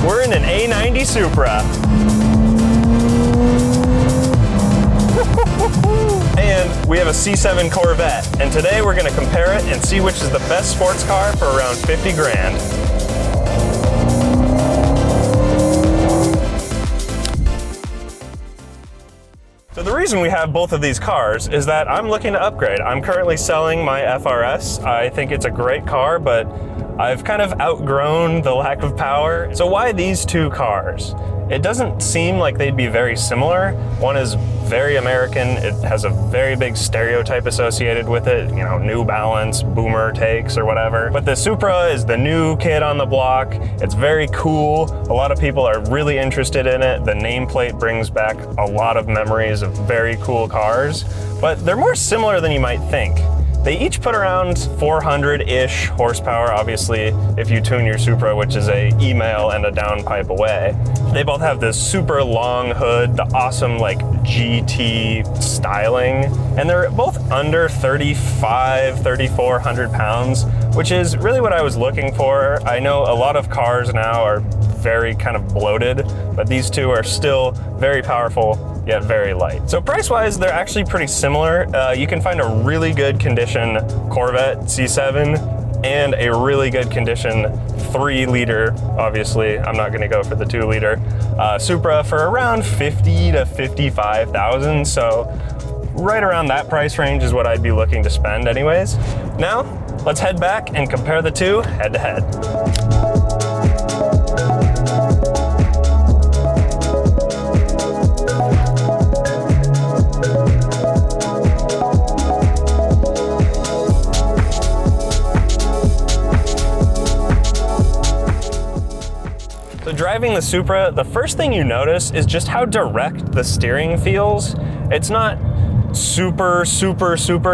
We're in an A90 Supra. And we have a C7 Corvette. And today we're gonna compare it and see which is the best sports car for around 50 grand. So the reason we have both of these cars is that I'm looking to upgrade. I'm currently selling my FRS. I think it's a great car, but I've kind of outgrown the lack of power. So why these two cars? It doesn't seem like they'd be very similar. One is very American. It has a very big stereotype associated with it, you know, New Balance, boomer takes or whatever. But the Supra is the new kid on the block. It's very cool. A lot of people are really interested in it. The nameplate brings back a lot of memories of very cool cars, but they're more similar than you might think. They each put around 400-ish horsepower, obviously, if you tune your Supra, which is a email and a downpipe away. They both have this super long hood, the awesome like GT styling, and they're both under 3,400 pounds, which is really what I was looking for. I know a lot of cars now are very kind of bloated, but these two are still very powerful, yet very light. So price-wise, they're actually pretty similar. You can find a really good condition Corvette C7 and a really good condition 3-liter, obviously, I'm not gonna go for the 2-liter, Supra for around 50 to 55,000. So right around that price range is what I'd be looking to spend anyways. Now, let's head back and compare the two head to head. Driving the Supra, the first thing you notice is just how direct the steering feels. It's not super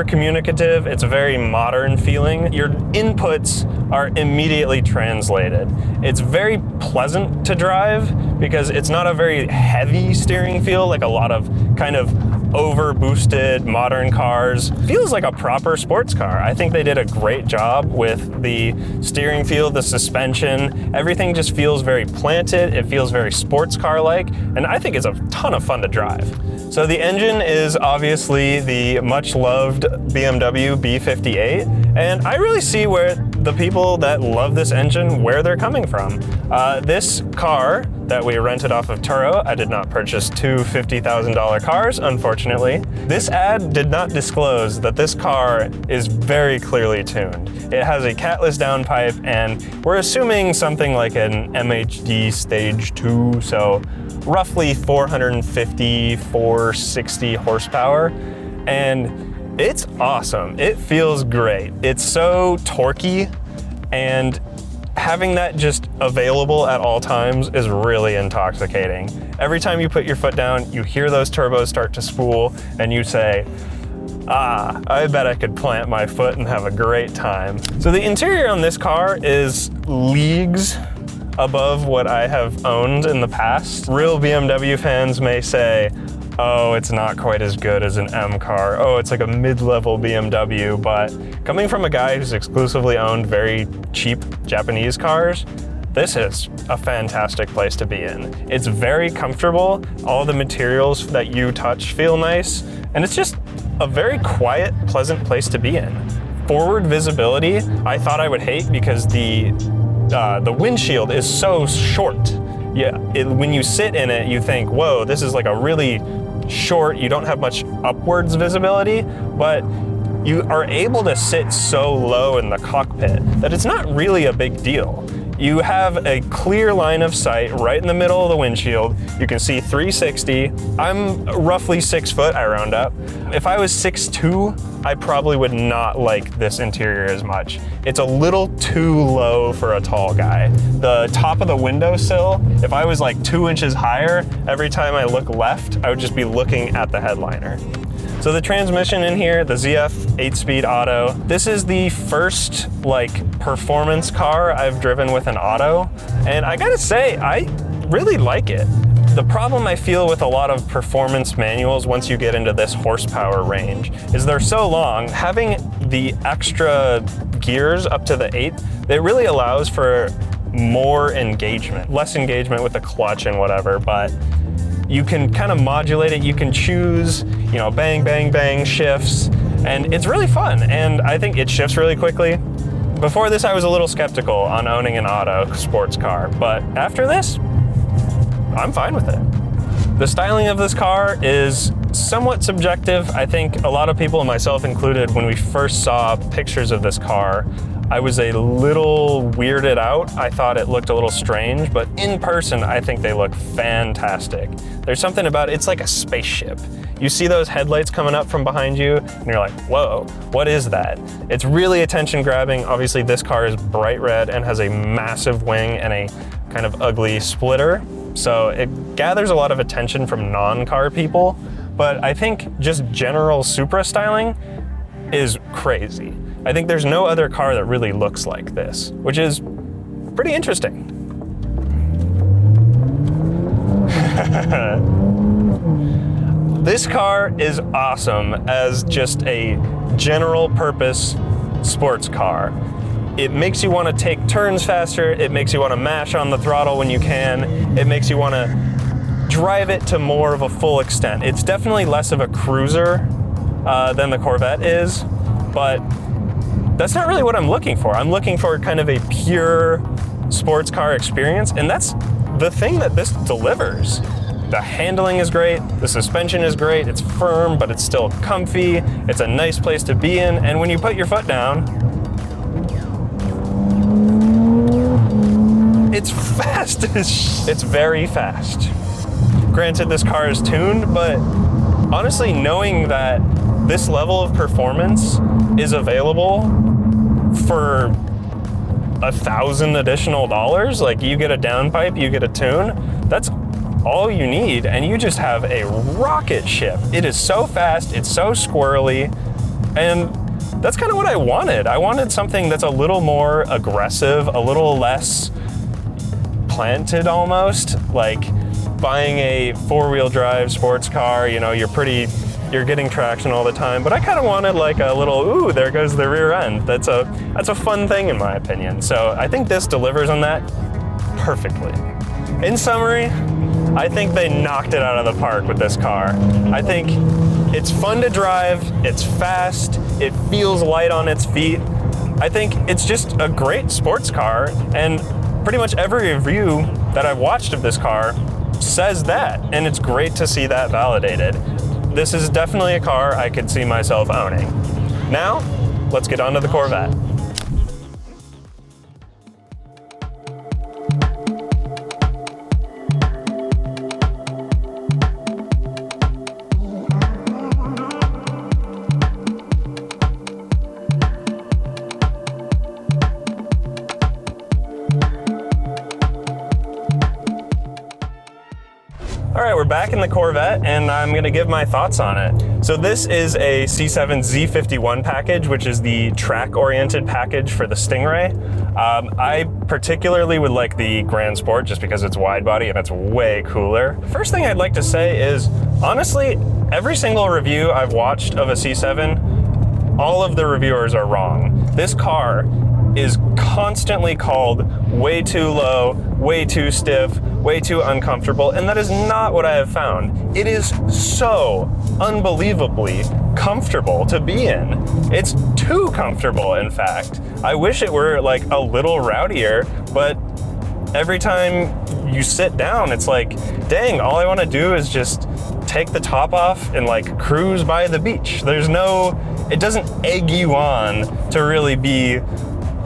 communicative. It's a very modern feeling. Your inputs are immediately translated. It's very pleasant to drive because it's not a very heavy steering feel like a lot of kind of over boosted modern cars. Feels like a proper sports car. I think they did a great job with the steering feel, the suspension. Everything just feels very planted. It feels very sports car like, and I think it's a ton of fun to drive. So the engine is obviously the much loved BMW B58, and I really see where the people that love this engine, where they're coming from. This car that we rented off of Turo, I did not purchase two $50,000 cars, unfortunately. This ad did not disclose that this car is very clearly tuned. It has a catless downpipe, and we're assuming something like an MHD Stage 2, so roughly 450, 460 horsepower, and it's awesome. It feels great. It's so torquey, and having that just available at all times is really intoxicating. Every time you put your foot down, you hear those turbos start to spool, and you say, ah, I bet I could plant my foot and have a great time. So the interior on this car is leagues above what I have owned in the past. Real BMW fans may say, oh, it's not quite as good as an M car. Oh, it's like a mid-level BMW, but coming from a guy who's exclusively owned very cheap Japanese cars, this is a fantastic place to be in. It's very comfortable. All the materials that you touch feel nice, and it's just a very quiet, pleasant place to be in. Forward visibility, I thought I would hate because the windshield is so short. Yeah, when you sit in it, you think, whoa, this is like a really short, you don't have much upwards visibility, but you are able to sit so low in the cockpit that it's not really a big deal. You have a clear line of sight right in the middle of the windshield. You can see 360. I'm roughly 6 foot, I round up. If I was 6'2", I probably would not like this interior as much. It's a little too low for a tall guy. The top of the windowsill, if I was like 2 inches higher, every time I look left, I would just be looking at the headliner. So the transmission in here, the ZF 8-speed auto, this is the first like performance car I've driven with an auto, and I gotta say, I really like it. The problem I feel with a lot of performance manuals once you get into this horsepower range is they're so long. Having the extra gears up to the 8, it really allows for more engagement, less engagement with the clutch and whatever, but you can kind of modulate it. You can choose, you know, bang, bang, bang shifts, and it's really fun. And I think it shifts really quickly. Before this, I was a little skeptical on owning an auto sports car, but after this, I'm fine with it. The styling of this car is somewhat subjective. I think a lot of people, myself included, when we first saw pictures of this car, I was a little weirded out. I thought it looked a little strange, but in person, I think they look fantastic. There's something about it, it's like a spaceship. You see those headlights coming up from behind you, and you're like, whoa, what is that? It's really attention grabbing. Obviously, this car is bright red and has a massive wing and a kind of ugly splitter. So it gathers a lot of attention from non-car people, but I think just general Supra styling is crazy. I think there's no other car that really looks like this, which is pretty interesting. This car is awesome as just a general purpose sports car. It makes you want to take turns faster, it makes you want to mash on the throttle when you can, it makes you want to drive it to more of a full extent. It's definitely less of a cruiser than the Corvette is, but that's not really what I'm looking for. I'm looking for kind of a pure sports car experience, and that's the thing that this delivers. The handling is great, the suspension is great, it's firm, but it's still comfy, it's a nice place to be in, and when you put your foot down, it's fast it's very fast. Granted, this car is tuned, but honestly, knowing that this level of performance is available for $1,000 additional dollars, like you get a downpipe, you get a tune, that's all you need, and you just have a rocket ship. It is so fast, it's so squirrely, and that's kind of what I wanted. I wanted something that's a little more aggressive, a little less planted almost, like buying a four-wheel drive sports car, you know, you're getting traction all the time, but I kind of wanted like a little, ooh, there goes the rear end. That's a fun thing in my opinion. So I think this delivers on that perfectly. In summary, I think they knocked it out of the park with this car. I think it's fun to drive, it's fast, it feels light on its feet. I think it's just a great sports car, and pretty much every review that I've watched of this car says that, and it's great to see that validated. This is definitely a car I could see myself owning. Now, let's get on to the Corvette. All right, we're back in the Corvette, and I'm gonna give my thoughts on it. So this is a C7 Z51 package, which is the track-oriented package for the Stingray. I particularly would like the Grand Sport just because it's wide body and it's way cooler. First thing I'd like to say is, honestly, every single review I've watched of a C7, all of the reviewers are wrong. This car is constantly called way too low, way too stiff, way too uncomfortable, and that is not what I have found. It is so unbelievably comfortable to be in. It's too comfortable, in fact. I wish it were like a little rowdier, but every time you sit down, it's like, dang, all I want to do is just take the top off and like cruise by the beach. It doesn't egg you on to really be,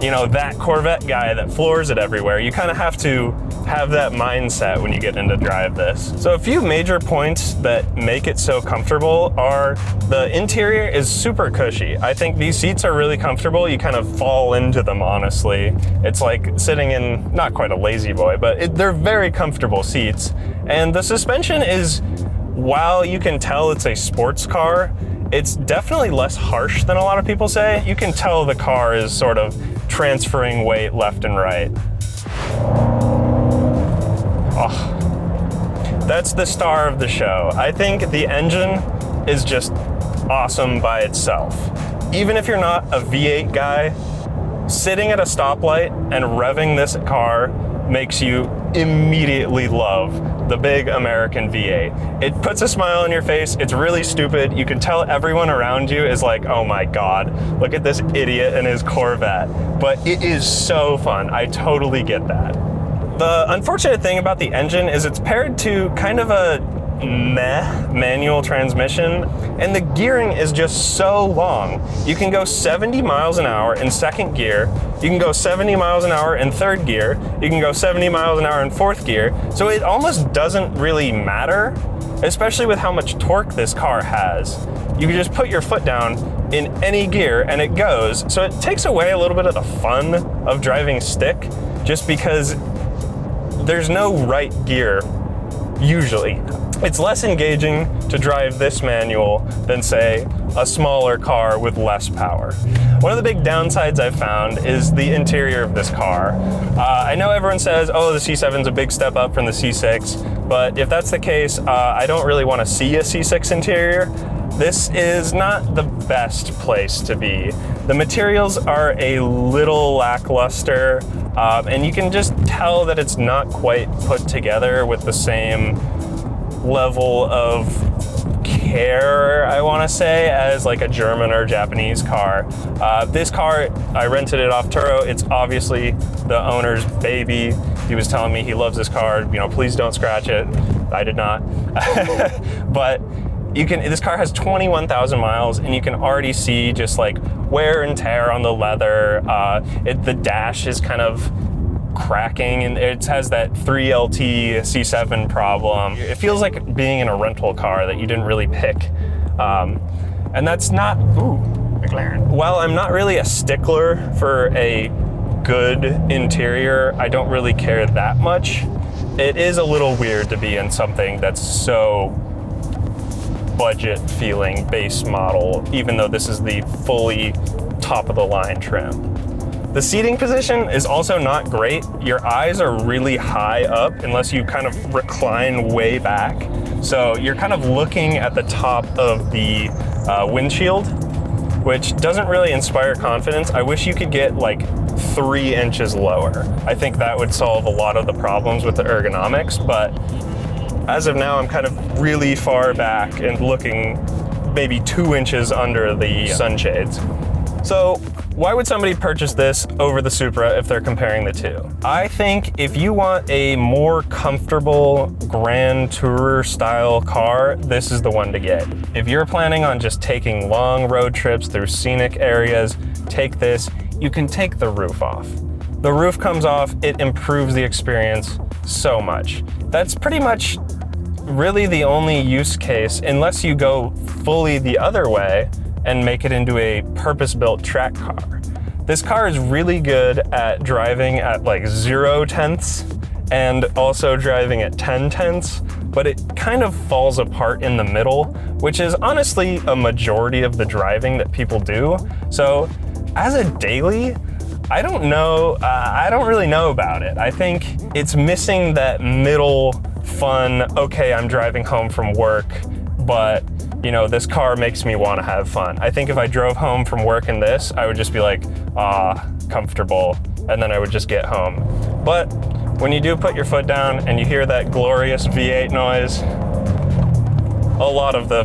you know, that Corvette guy that floors it everywhere. You kind of have to have that mindset when you get into drive this. So a few major points that make it so comfortable are the interior is super cushy. I think these seats are really comfortable. You kind of fall into them, honestly. It's like sitting in, not quite a lazy boy, but they're very comfortable seats. And the suspension is, while you can tell it's a sports car, it's definitely less harsh than a lot of people say. You can tell the car is sort of transferring weight left and right. Oh, that's the star of the show. I think the engine is just awesome by itself. Even if you're not a V8 guy, Sitting at a stoplight and revving this car makes you immediately love the big American V8. It puts a smile on your face. It's really stupid. You can tell everyone around you is like, oh my God, look at this idiot and his Corvette. But it is so fun. I totally get that. The unfortunate thing about the engine is it's paired to kind of a meh manual transmission, and the gearing is just so long. You can go 70 miles an hour in second gear, you can go 70 miles an hour in third gear, you can go 70 miles an hour in fourth gear, so it almost doesn't really matter, especially with how much torque this car has. You can just put your foot down in any gear and it goes, so it takes away a little bit of the fun of driving stick, just because there's no right gear, usually. It's less engaging to drive this manual than, say, a smaller car with less power. One of the big downsides I've found is the interior of this car. I know everyone says, oh, the C7's a big step up from the C6, but if that's the case, I don't really want to see a C6 interior. This is not the best place to be. The materials are a little lackluster, and you can just tell that it's not quite put together with the same level of care, I want to say, as like a German or Japanese car. This car, I rented it off Turo. It's obviously the owner's baby. He was telling me he loves this car, you know, please don't scratch it. I did not. But this car has 21,000 miles, and you can already see just like wear and tear on the leather. The dash is kind of cracking, and it has that 3LT C7 problem. It feels like being in a rental car that you didn't really pick. And that's not, McLaren. While I'm not really a stickler for a good interior, I don't really care that much. It is a little weird to be in something that's so budget feeling base model, even though this is the fully top of the line trim. The seating position is also not great. Your eyes are really high up unless you kind of recline way back. So you're kind of looking at the top of the windshield, which doesn't really inspire confidence. I wish you could get like 3 inches lower. I think that would solve a lot of the problems with the ergonomics, but as of now, I'm kind of really far back and looking maybe 2 inches under the sunshades. So why would somebody purchase this over the Supra if they're comparing the two? I think if you want a more comfortable Grand Tourer style car, this is the one to get. If you're planning on just taking long road trips through scenic areas, take this. You can take the roof off. The roof comes off, it improves the experience so much. That's pretty much really the only use case, unless you go fully the other way and make it into a purpose-built track car. This car is really good at driving at like 0 tenths and also driving at 10 tenths, but it kind of falls apart in the middle, which is honestly a majority of the driving that people do. So as a daily, I don't know, I don't really know about it. I think it's missing that middle fun, okay, I'm driving home from work, but you know, this car makes me want to have fun. I think if I drove home from work in this, I would just be like, comfortable, and then I would just get home. But when you do put your foot down and you hear that glorious V8 noise, a lot of the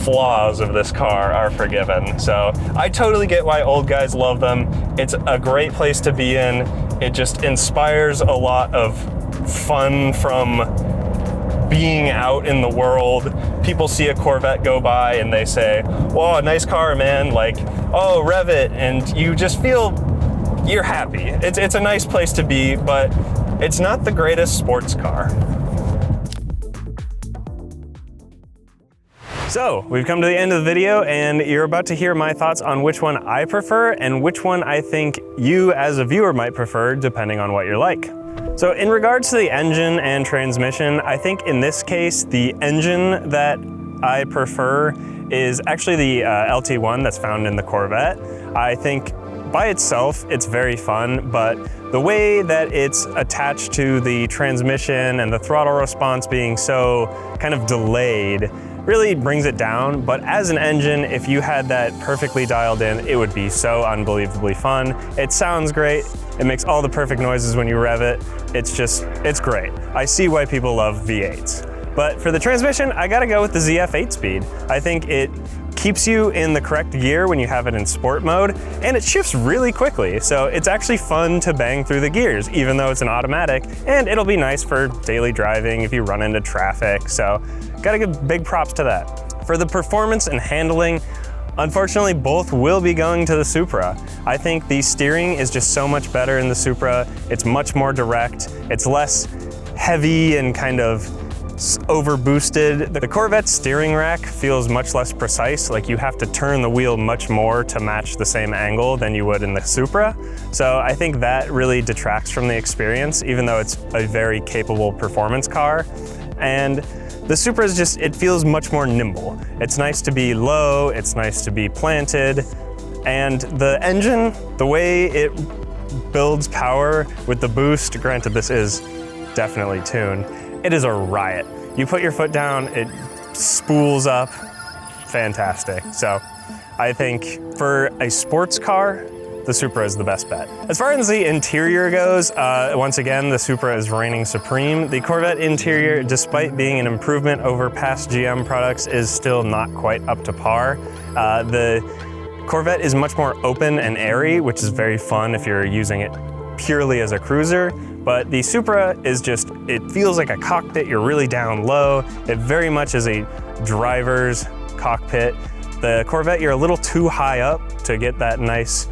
flaws of this car are forgiven. So I totally get why old guys love them. It's a great place to be in. It just inspires a lot of fun from being out in the world. People see a Corvette go by and they say, whoa, nice car, man. Like, oh, rev it. And you just feel you're happy. It's a nice place to be, but it's not the greatest sports car. So we've come to the end of the video, and you're about to hear my thoughts on which one I prefer and which one I think you as a viewer might prefer, depending on what you're like. So in regards to the engine and transmission, I think in this case, the engine that I prefer is actually the LT1 that's found in the Corvette. I think by itself, it's very fun, but the way that it's attached to the transmission and the throttle response being so kind of delayed really brings it down. But as an engine, if you had that perfectly dialed in, it would be so unbelievably fun. It sounds great. It makes all the perfect noises when you rev it. It's great. I see why people love V8s. But for the transmission, I gotta go with the ZF 8-speed. I think it keeps you in the correct gear when you have it in sport mode, and it shifts really quickly. So it's actually fun to bang through the gears, even though it's an automatic, and it'll be nice for daily driving if you run into traffic. So gotta give big props to that. For the performance and handling, unfortunately, both will be going to the Supra. I think the steering is just so much better in the Supra. It's much more direct. It's less heavy and kind of over boosted. The Corvette steering rack feels much less precise, like you have to turn the wheel much more to match the same angle than you would in the Supra. So I think that really detracts from the experience, even though it's a very capable performance car. And the Supra is just, it feels much more nimble. It's nice to be low, it's nice to be planted, and the engine, the way it builds power with the boost, granted this is definitely tuned, it is a riot. You put your foot down, it spools up, fantastic. So I think for a sports car, the Supra is the best bet. As far as the interior goes, once again, the Supra is reigning supreme. The Corvette interior, despite being an improvement over past GM products, is still not quite up to par. The Corvette is much more open and airy, which is very fun if you're using it purely as a cruiser. But the Supra is just, it feels like a cockpit. You're really down low. It very much is a driver's cockpit. The Corvette, you're a little too high up to get that nice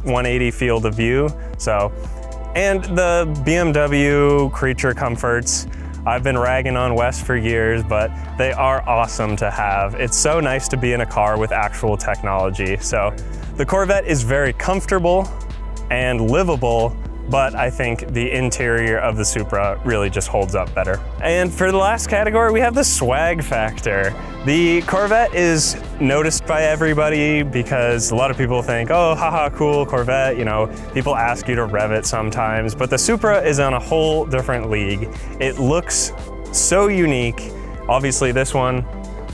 180 field of view. So, and the BMW creature comforts, I've been ragging on Wes for years, but they are awesome to have. It's so nice to be in a car with actual technology. So the Corvette is very comfortable and livable, but I think the interior of the Supra really just holds up better. And for the last category, we have the swag factor. The Corvette is noticed by everybody because a lot of people think, oh, haha, cool Corvette, you know, people ask you to rev it sometimes, but the Supra is on a whole different league. It looks so unique. Obviously this one,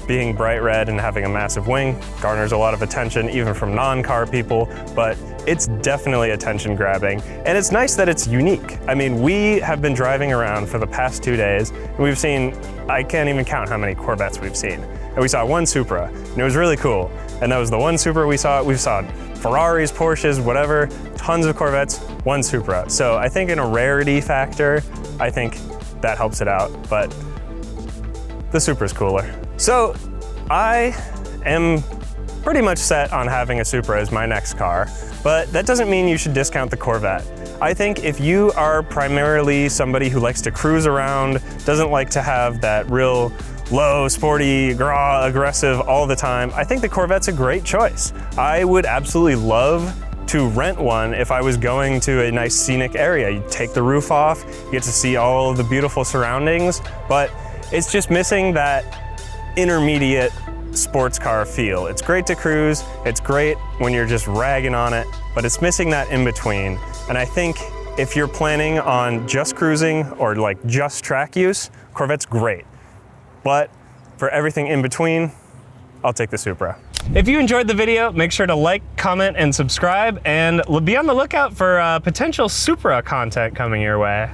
being bright red and having a massive wing, garners a lot of attention even from non-car people, but it's definitely attention grabbing. And it's nice that it's unique. I mean, we have been driving around for the past 2 days, and we've seen, I can't even count how many Corvettes we've seen. And we saw one Supra, and it was really cool. And that was the one Supra we saw. We saw Ferraris, Porsches, whatever, tons of Corvettes, one Supra. So I think in a rarity factor, I think that helps it out, but the Supra's cooler. So I am pretty much set on having a Supra as my next car, but that doesn't mean you should discount the Corvette. I think if you are primarily somebody who likes to cruise around, doesn't like to have that real low, sporty, aggressive all the time, I think the Corvette's a great choice. I would absolutely love to rent one if I was going to a nice scenic area. You take the roof off, you get to see all of the beautiful surroundings, but it's just missing that intermediate sports car feel. It's great to cruise, it's great when you're just ragging on it, but it's missing that in between. And I think if you're planning on just cruising or like just track use, Corvette's great. But for everything in between, I'll take the Supra. If you enjoyed the video, make sure to like, comment, and subscribe, and be on the lookout for potential Supra content coming your way.